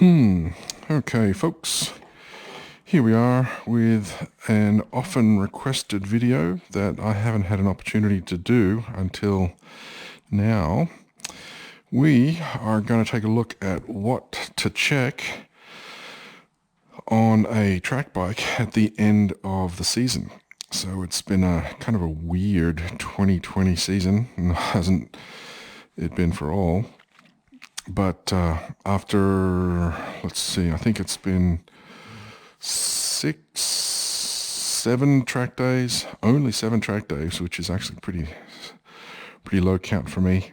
Okay, folks, here we are with an often requested video that I haven't had an opportunity to do until now. We are going to take a look at what to check on a track bike at the end of the season. So it's been a kind of a weird 2020 season, and hasn't it been for all? But after, let's see, I think it's been 7 track days, only 7 track days, which is actually pretty low count for me.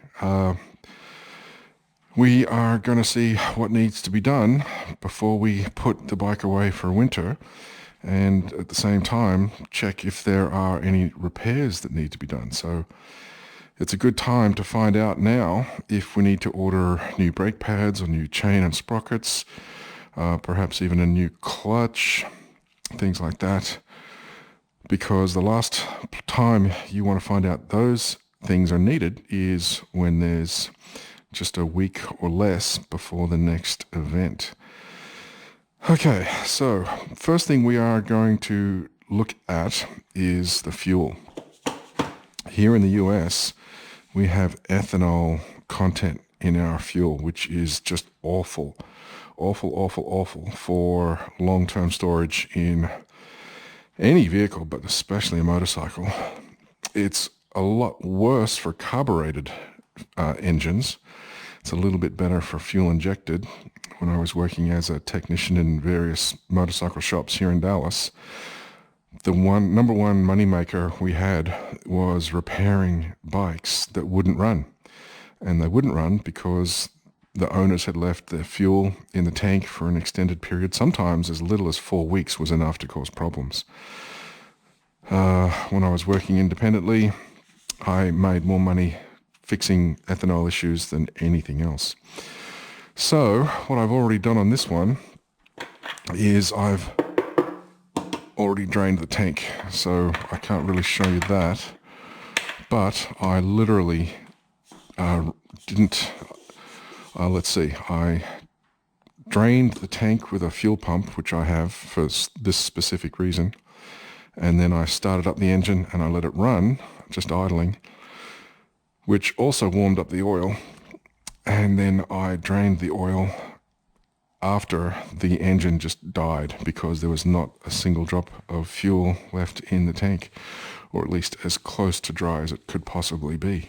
We are going to see what needs to be done before we put the bike away for winter, and at the same time check if there are any repairs that need to be done. So it's a good time to find out now if we need to order new brake pads or new chain and sprockets, perhaps even a new clutch, things like that. Because the last time you want to find out those things are needed is when there's just a week or less before the next event. Okay, so first thing we are going to look at is the fuel. Here in the US, we have ethanol content in our fuel, which is just awful for long-term storage in any vehicle, but especially a motorcycle. It's a lot worse for carbureted engines. It's a little bit better for fuel injected. When I was working as a technician in various motorcycle shops here in Dallas, the number one moneymaker we had was repairing bikes that wouldn't run. And they wouldn't run because the owners had left their fuel in the tank for an extended period. Sometimes as little as 4 weeks was enough to cause problems. When I was working independently, I made more money fixing ethanol issues than anything else. So what I've already done on this one is I've already drained the tank, so I can't really show you that, but I literally I drained the tank with a fuel pump, which I have for this specific reason, and then I started up the engine and I let it run, just idling, which also warmed up the oil, and then I drained the oil after the engine just died because there was not a single drop of fuel left in the tank, or at least as close to dry as it could possibly be.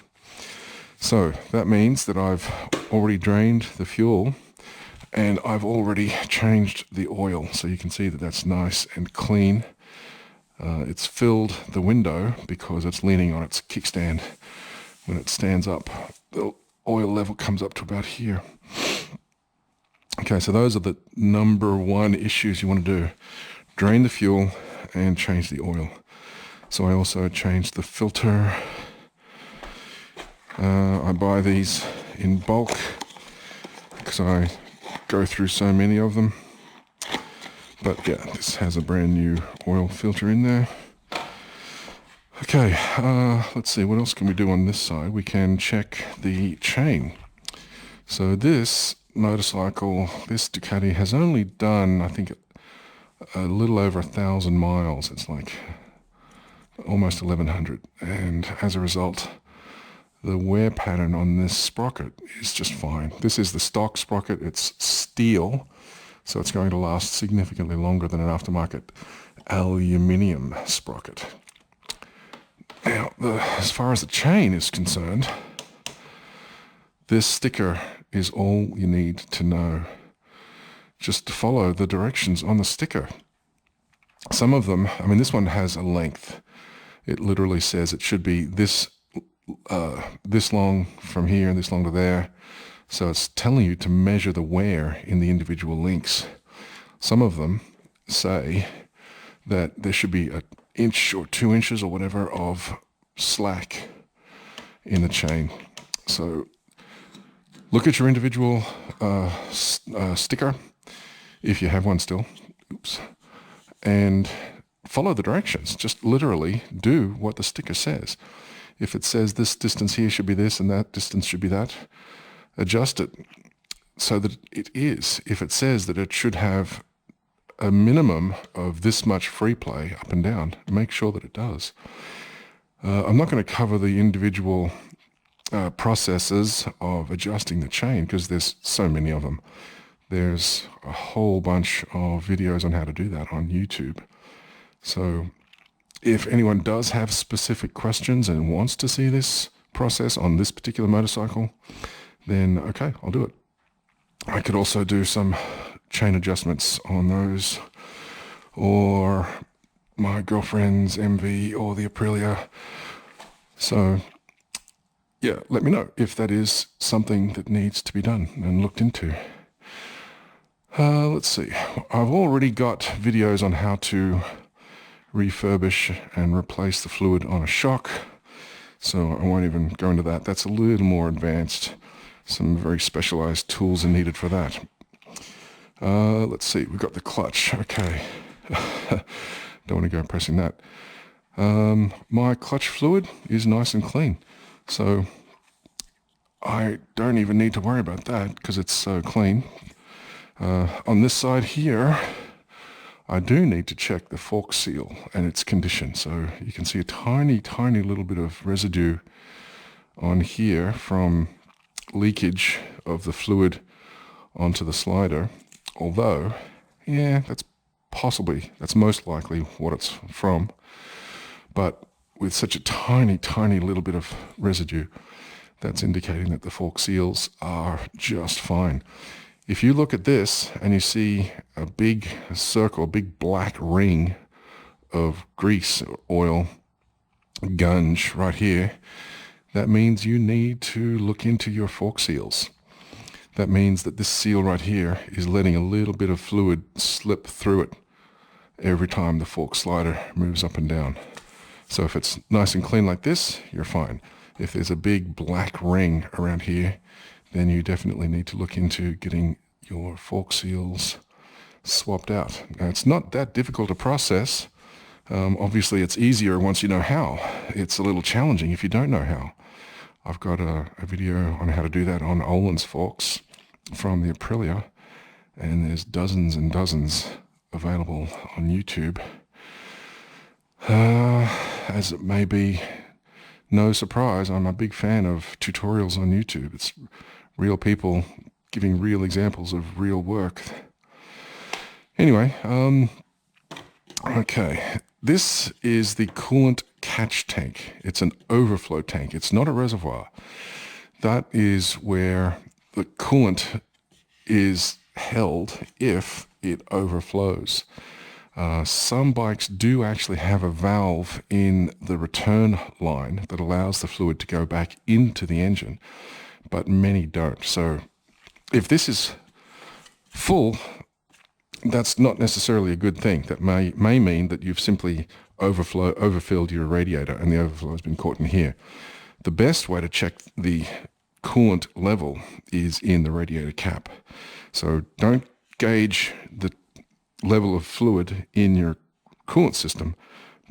So that means that I've already drained the fuel and I've already changed the oil. So you can see that that's nice and clean. It's filled the window because it's leaning on its kickstand. When it stands up, the oil level comes up to about here. Okay, so those are the number one issues you want to do. Drain the fuel and change the oil. So I also changed the filter. I buy these in bulk because I go through so many of them. But yeah, this has a brand new oil filter in there. Okay, let's see, what else can we do on this side? We can check the chain. So this motorcycle, this Ducati, has only done, I think, a little over 1,000 miles. It's like almost 1,100. And as a result, the wear pattern on this sprocket is just fine. This is the stock sprocket. It's steel, so it's going to last significantly longer than an aftermarket aluminium sprocket. Now, as far as the chain is concerned, this sticker is all you need to know. Just to follow the directions on the sticker. Some of them, I mean, this one has a length. It literally says it should be this long from here and this long to there. So it's telling you to measure the wear in the individual links. Some of them say that there should be an inch or 2 inches or whatever of slack in the chain. So look at your individual sticker, if you have one still, and follow the directions. Just literally do what the sticker says. If it says this distance here should be this and that distance should be that, adjust it so that it is. If it says that it should have a minimum of this much free play up and down, make sure that it does. I'm not going to cover the individual processes of adjusting the chain because there's so many of them. There's a whole bunch of videos on how to do that on YouTube. So if anyone does have specific questions and wants to see this process on this particular motorcycle, then okay, I'll do it. I could also do some chain adjustments on those, or my girlfriend's MV or the Aprilia. So yeah, let me know if that is something that needs to be done and looked into. Let's see. I've already got videos on how to refurbish and replace the fluid on a shock, so I won't even go into that. That's a little more advanced. Some very specialized tools are needed for that. Let's see. We've got the clutch. Okay. Don't want to go pressing that. My clutch fluid is nice and clean, so I don't even need to worry about that because it's so clean. On this side here, I do need to check the fork seal and its condition. So you can see a tiny, tiny little bit of residue on here from leakage of the fluid onto the slider. Although, yeah, that's most likely what it's from. But with such a tiny, tiny little bit of residue, that's indicating that the fork seals are just fine. If you look at this and you see a big circle, a big black ring of grease, oil, gunge right here, that means you need to look into your fork seals. That means that this seal right here is letting a little bit of fluid slip through it every time the fork slider moves up and down. So if it's nice and clean like this, you're fine. If there's a big black ring around here, then you definitely need to look into getting your fork seals swapped out. Now, it's not that difficult a process. Obviously, it's easier once you know how. It's a little challenging if you don't know how. I've got a video on how to do that on Öhlins forks from the Aprilia, and there's dozens and dozens available on YouTube. As it may be no surprise, I'm a big fan of tutorials on YouTube. It's real people giving real examples of real work. Anyway, okay, this is the coolant catch tank. It's an overflow tank. It's not a reservoir. That is where the coolant is held if it overflows. Some bikes do actually have a valve in the return line that allows the fluid to go back into the engine, but many don't. So if this is full, that's not necessarily a good thing. That may mean that you've simply overfilled your radiator and the overflow has been caught in here. The best way to check the coolant level is in the radiator cap. So don't gauge the level of fluid in your coolant system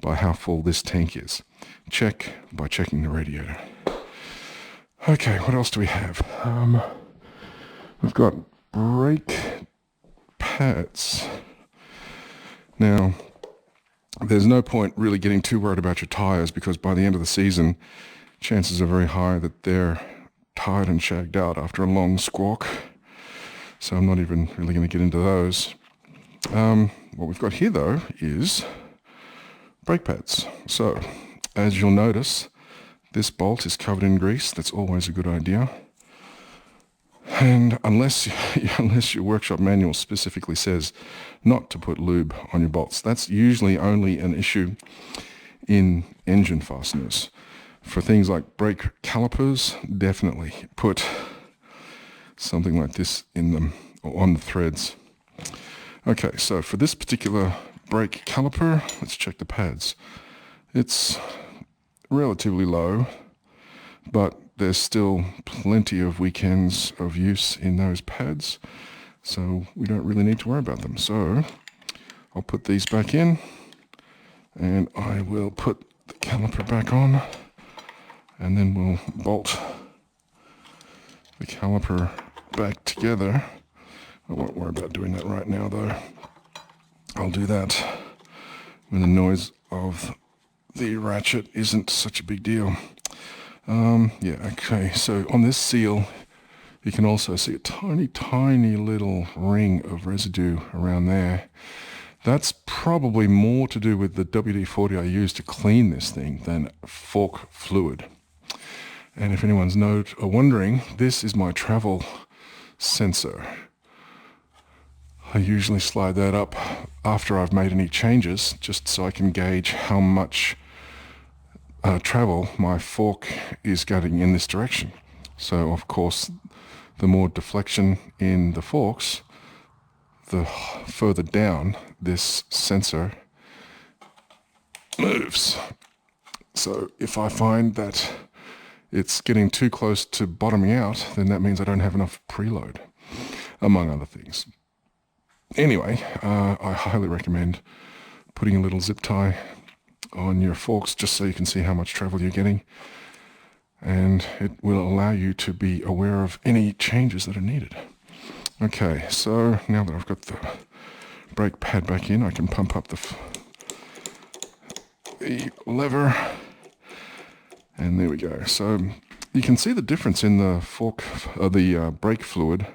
by how full this tank is. Check by checking the radiator. Okay, what else do we have? We've got brake pads. Now, there's no point really getting too worried about your tires because by the end of the season, chances are very high that they're tired and shagged out after a long squawk. So I'm not even really going to get into those. What we've got here though is brake pads. So as you'll notice, this bolt is covered in grease. That's always a good idea. And unless your workshop manual specifically says not to put lube on your bolts, that's usually only an issue in engine fasteners. For things like brake calipers, definitely put something like this in them or on the threads. Okay, so for this particular brake caliper, let's check the pads. It's relatively low, but there's still plenty of weekends of use in those pads, so we don't really need to worry about them. So I'll put these back in, and I will put the caliper back on, and then we'll bolt the caliper back together. I won't worry about doing that right now though. I'll do that when the noise of the ratchet isn't such a big deal. Yeah, okay, so on this seal, you can also see a tiny, tiny little ring of residue around there. That's probably more to do with the WD-40 I used to clean this thing than fork fluid. And if anyone's wondering, this is my travel sensor. I usually slide that up after I've made any changes, just so I can gauge how much travel my fork is getting in this direction. So of course, the more deflection in the forks, the further down this sensor moves. So if I find that it's getting too close to bottoming out, then that means I don't have enough preload, among other things. Anyway, I highly recommend putting a little zip tie on your forks just so you can see how much travel you're getting, and it will allow you to be aware of any changes that are needed. Okay, so now that I've got the brake pad back in, I can pump up the lever, and there we go. So you can see the difference in the brake fluid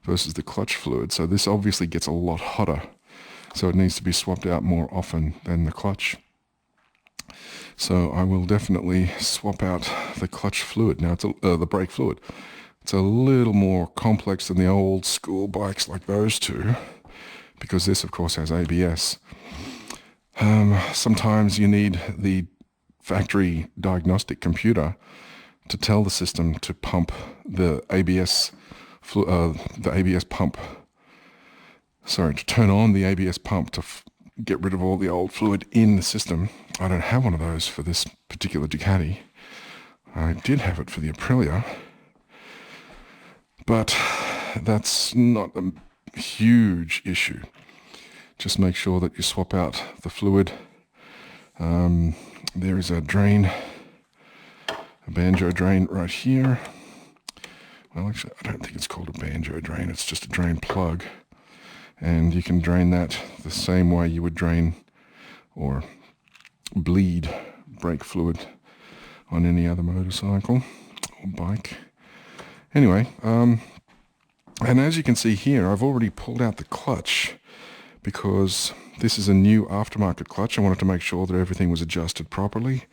versus the clutch fluid. So this obviously gets a lot hotter, so it needs to be swapped out more often than the clutch. So I will definitely swap out the clutch fluid. Now it's the brake fluid. It's a little more complex than the old school bikes like those two, because this of course has ABS. Sometimes you need the factory diagnostic computer to tell the system to pump the ABS pump. Sorry, to turn on the ABS pump to get rid of all the old fluid in the system. I don't have one of those for this particular Ducati. I did have it for the Aprilia, but that's not a huge issue. Just make sure that you swap out the fluid. There is a drain, a banjo drain right here. Well, actually, I don't think it's called a banjo drain. It's just a drain plug. And you can drain that the same way you would drain or bleed brake fluid on any other motorcycle or bike. Anyway, and as you can see here, I've already pulled out the clutch because this is a new aftermarket clutch. I wanted to make sure that everything was adjusted properly.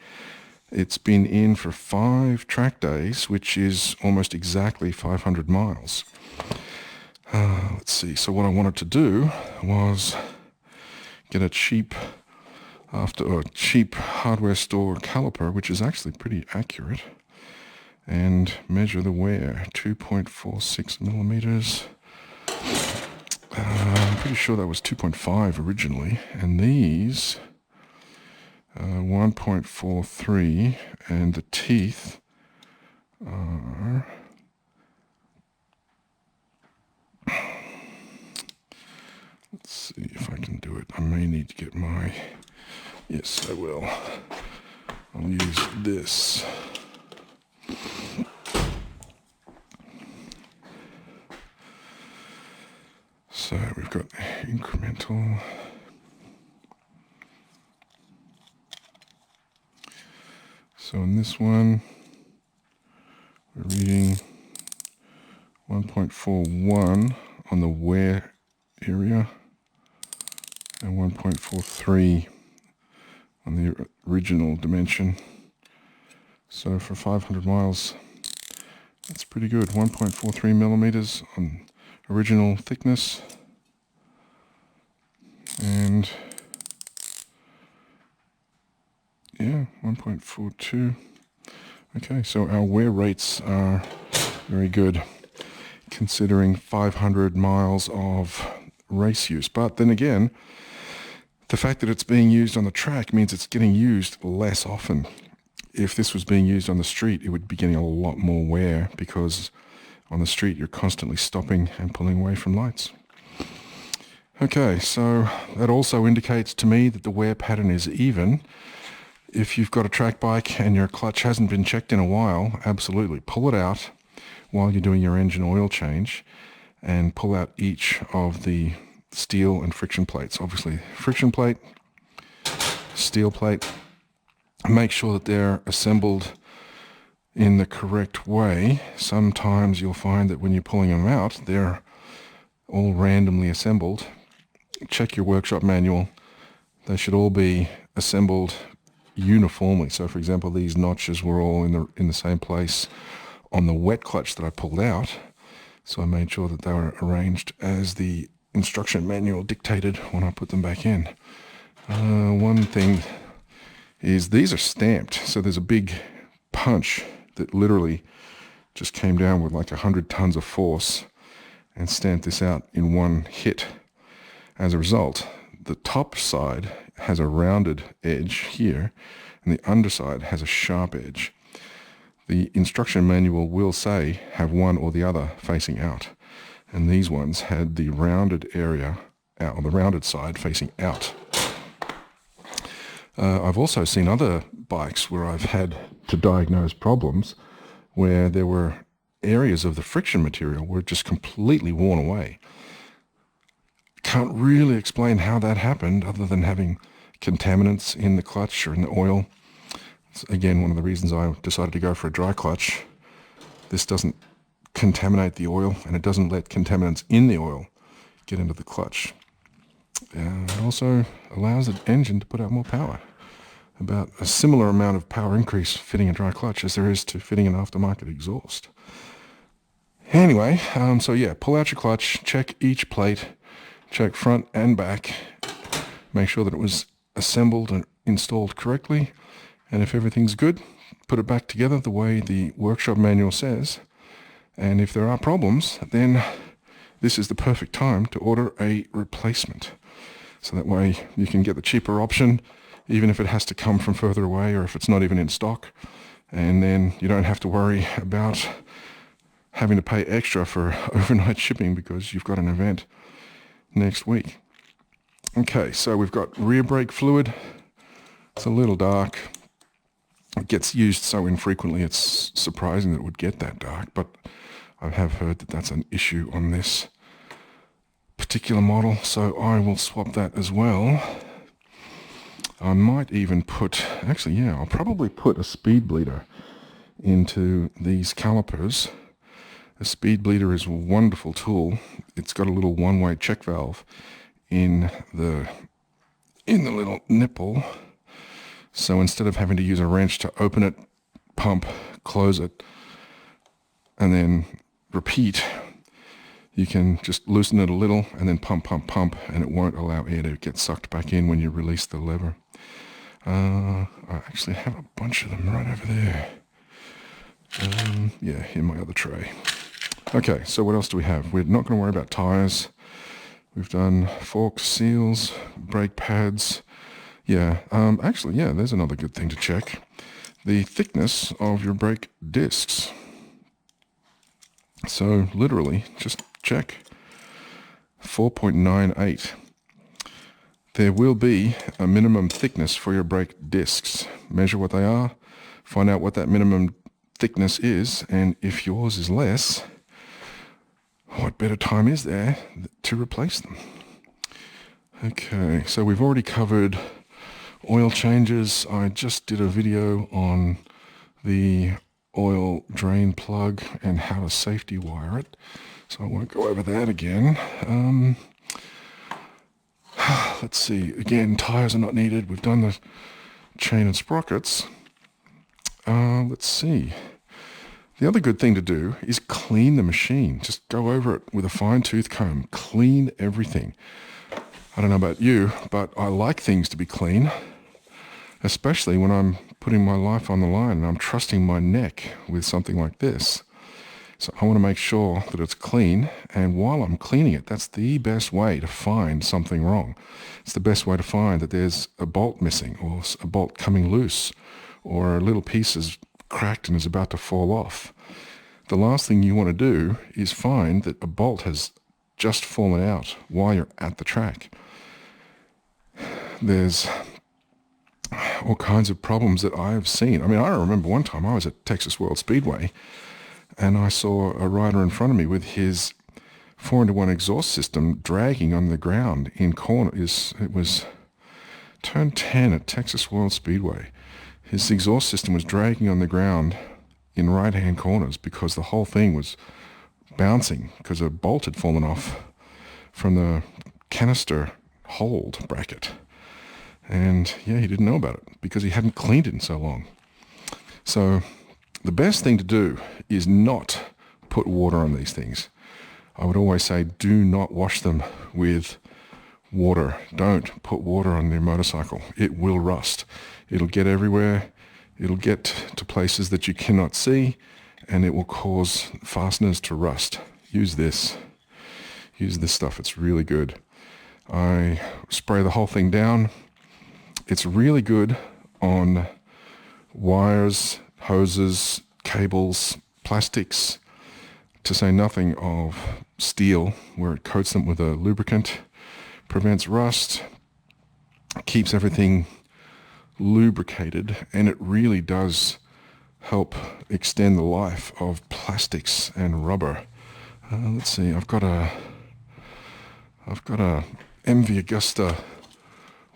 It's been in for 5 track days, which is almost exactly 500 miles. Let's see, so what I wanted to do was get a cheap hardware store caliper, which is actually pretty accurate, and measure the wear. 2.46 millimeters. I'm pretty sure that was 2.5 originally, and these 1.43, and the teeth are, let's see if I can do it. I may need to get my, yes I will. I'll use this. So we've got incremental. So in this one, we're reading 1.41 on the wear area and 1.43 on the original dimension. So for 500 miles, that's pretty good. 1.43 millimeters on original thickness, and yeah, 1.42. Okay, so our wear rates are very good considering 500 miles of race use. But then again, the fact that it's being used on the track means it's getting used less often. If this was being used on the street, it would be getting a lot more wear, because on the street you're constantly stopping and pulling away from lights. Okay, so that also indicates to me that the wear pattern is even. If you've got a track bike and your clutch hasn't been checked in a while, absolutely pull it out. while you're doing your engine oil change and pull out each of the steel and friction plates. Obviously, friction plate, steel plate. Make sure that they're assembled in the correct way. Sometimes you'll find that when you're pulling them out, they're all randomly assembled. Check your workshop manual. They should all be assembled uniformly. So for example, these notches were all in the same place on the wet clutch that I pulled out. So I made sure that they were arranged as the instruction manual dictated when I put them back in. One thing is these are stamped. So there's a big punch that literally just came down with like 100 tons of force and stamped this out in one hit. As a result, the top side has a rounded edge here, and the underside has a sharp edge. The instruction manual will say have one or the other facing out, and these ones had the rounded area out, or the rounded side facing out. I've also seen other bikes where I've had to diagnose problems where there were areas of the friction material were just completely worn away. Can't really explain how that happened other than having contaminants in the clutch or in the oil. It's, again, one of the reasons I decided to go for a dry clutch. This doesn't contaminate the oil, and it doesn't let contaminants in the oil get into the clutch. It also allows the engine to put out more power. About a similar amount of power increase fitting a dry clutch as there is to fitting an aftermarket exhaust. Anyway, so yeah, pull out your clutch, check each plate, check front and back, make sure that it was assembled and installed correctly, and if everything's good, put it back together the way the workshop manual says. And if there are problems, then this is the perfect time to order a replacement. So that way you can get the cheaper option, even if it has to come from further away or if it's not even in stock. And then you don't have to worry about having to pay extra for overnight shipping because you've got an event next week. Okay, so we've got rear brake fluid. It's a little dark. It gets used so infrequently, it's surprising that it would get that dark, but I have heard that that's an issue on this particular model, so I will swap that as well. I might even put, actually, yeah, I'll probably put a speed bleeder into these calipers. A speed bleeder is a wonderful tool. It's got a little one-way check valve in the little nipple. So instead of having to use a wrench to open it, pump, close it, and then repeat, you can just loosen it a little and then pump, pump, pump, and it won't allow air to get sucked back in when you release the lever. I actually have a bunch of them right over there. Yeah, in my other tray. Okay, so what else do we have? We're not going to worry about tires. We've done forks, seals, brake pads. Yeah, actually, yeah, there's another good thing to check. The thickness of your brake discs. So literally, just check. 4.98. There will be a minimum thickness for your brake discs. Measure what they are, find out what that minimum thickness is, and if yours is less, what better time is there to replace them? Okay, so we've already covered oil changes. I just did a video on the oil drain plug and how to safety wire it, so I won't go over that again. Let's see, again, tires are not needed. We've done the chain and sprockets. Let's see. The other good thing to do is clean the machine. Just go over it with a fine-tooth comb. Clean everything. I don't know about you, but I like things to be clean, especially when I'm putting my life on the line and I'm trusting my neck with something like this. So I want to make sure that it's clean, and while I'm cleaning it, that's the best way to find something wrong. It's the best way to find that there's a bolt missing or a bolt coming loose or a little piece is cracked and is about to fall off. The last thing you want to do is find that a bolt has just fallen out while you're at the track. There's all kinds of problems that I have seen. I mean, I remember one time I was at Texas World Speedway and I saw a rider in front of me with his 4-into-1 exhaust system dragging on the ground in corners. It was turn 10 at Texas World Speedway. His exhaust system was dragging on the ground in right-hand corners because the whole thing was bouncing because a bolt had fallen off from the canister hold bracket. And yeah, he didn't know about it because he hadn't cleaned it in so long. So the best thing to do is not put water on these things. I would always say do not wash them with water. Don't put water on your motorcycle. It will rust. It'll get everywhere. It'll get to places that you cannot see, and it will cause fasteners to rust. Use this. Use this stuff. It's really good. I spray the whole thing down. It's really good on wires, hoses, cables, plastics, to say nothing of steel, where it coats them with a lubricant, prevents rust, keeps everything lubricated, and it really does help extend the life of plastics and rubber. Let's see, I've got a MV Agusta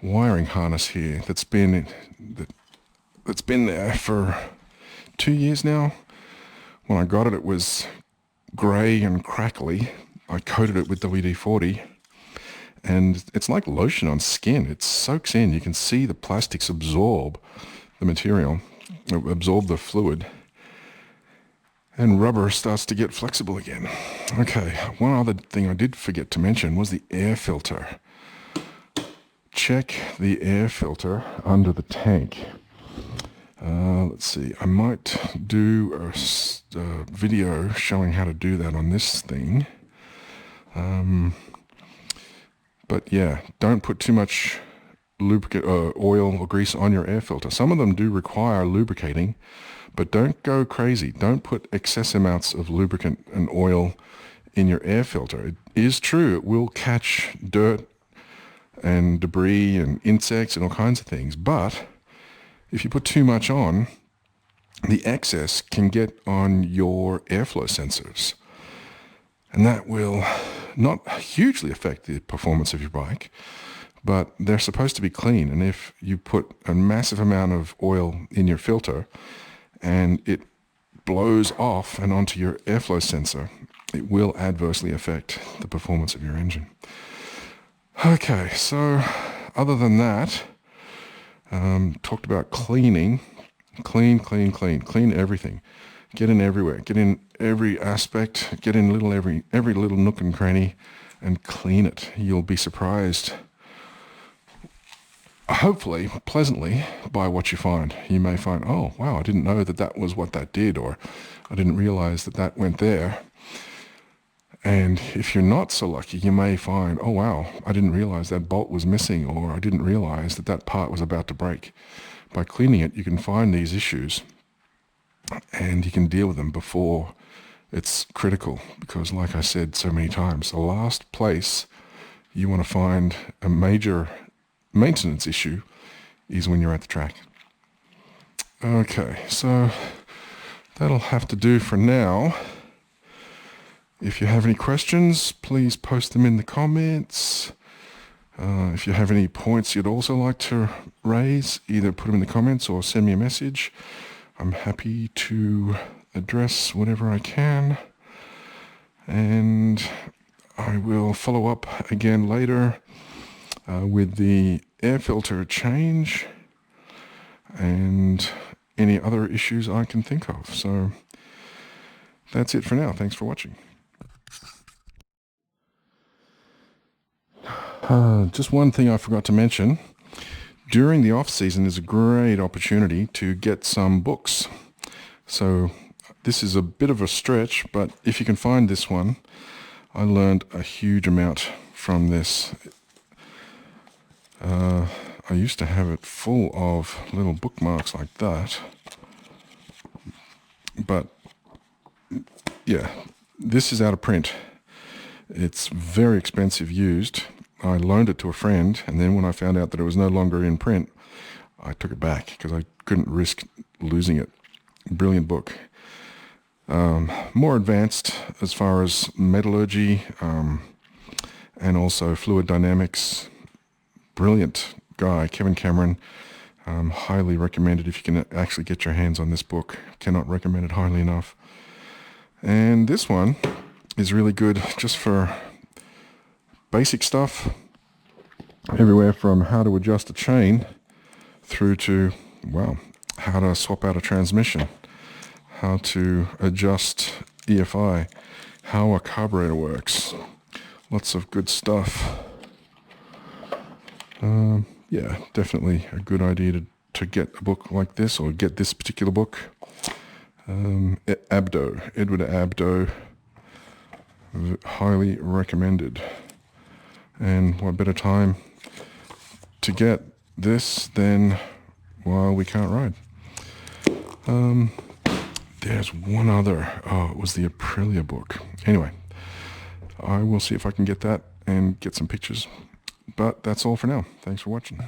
wiring harness here that's been there for 2 years now. When I got it, it was grey and crackly. I coated it with WD-40, and it's like lotion on skin. It soaks in. You can see the plastics absorb the material, absorb the fluid, and rubber starts to get flexible again. Okay, one other thing I did forget to mention was the air filter. Check the air filter under the tank. Let's see, I might do a video showing how to do that on this thing. But yeah, don't put too much lubricant, oil or grease on your air filter. Some of them do require lubricating, but don't go crazy. Don't put excess amounts of lubricant and oil in your air filter. It is true, it will catch dirt and debris and insects and all kinds of things, but if you put too much on, the excess can get on your airflow sensors, and that will not hugely affect the performance of your bike, but they're supposed to be clean. And if you put a massive amount of oil in your filter and it blows off and onto your airflow sensor, it will adversely affect the performance of your engine. Okay, so other than that, talked about cleaning. Clean everything. Get in everywhere. Get in every aspect. Get in every little nook and cranny and clean it. You'll be surprised, hopefully, pleasantly, by what you find. You may find, oh, wow, I didn't know that was what that did, or I didn't realize that went there. And if you're not so lucky, you may find, oh, wow, I didn't realize that bolt was missing, or I didn't realize that part was about to break. By cleaning it, you can find these issues and you can deal with them before it's critical, because like I said so many times, the last place you want to find a major maintenance issue is when you're at the track. Okay, so that'll have to do for now. If you have any questions, please post them in the comments. If you have any points you'd also like to raise, either put them in the comments or send me a message. I'm happy to address whatever I can. And I will follow up again later with the air filter change and any other issues I can think of. So that's it for now. Thanks for watching. Just one thing I forgot to mention. During the off season is a great opportunity to get some books. So this is a bit of a stretch, but if you can find this one, I learned a huge amount from this. I used to have it full of little bookmarks like that. But yeah, this is out of print. It's very expensive used. I loaned it to a friend, and then when I found out that it was no longer in print, I took it back because I couldn't risk losing it. Brilliant book. more advanced as far as metallurgy and also fluid dynamics. Brilliant guy, Kevin Cameron. Highly recommended if you can actually get your hands on this book. Cannot recommend it highly enough. And this one is really good just for basic stuff, everywhere from how to adjust a chain through to, well, how to swap out a transmission, how to adjust EFI, how a carburetor works. Lots of good stuff. Yeah, definitely a good idea to get a book like this, or get this particular book. Abdo, Edward Abdo, highly recommended. And what better time to get this than while we can't ride. There's one other. Oh, it was the Aprilia book. Anyway, I will see if I can get that and get some pictures. But that's all for now. Thanks for watching.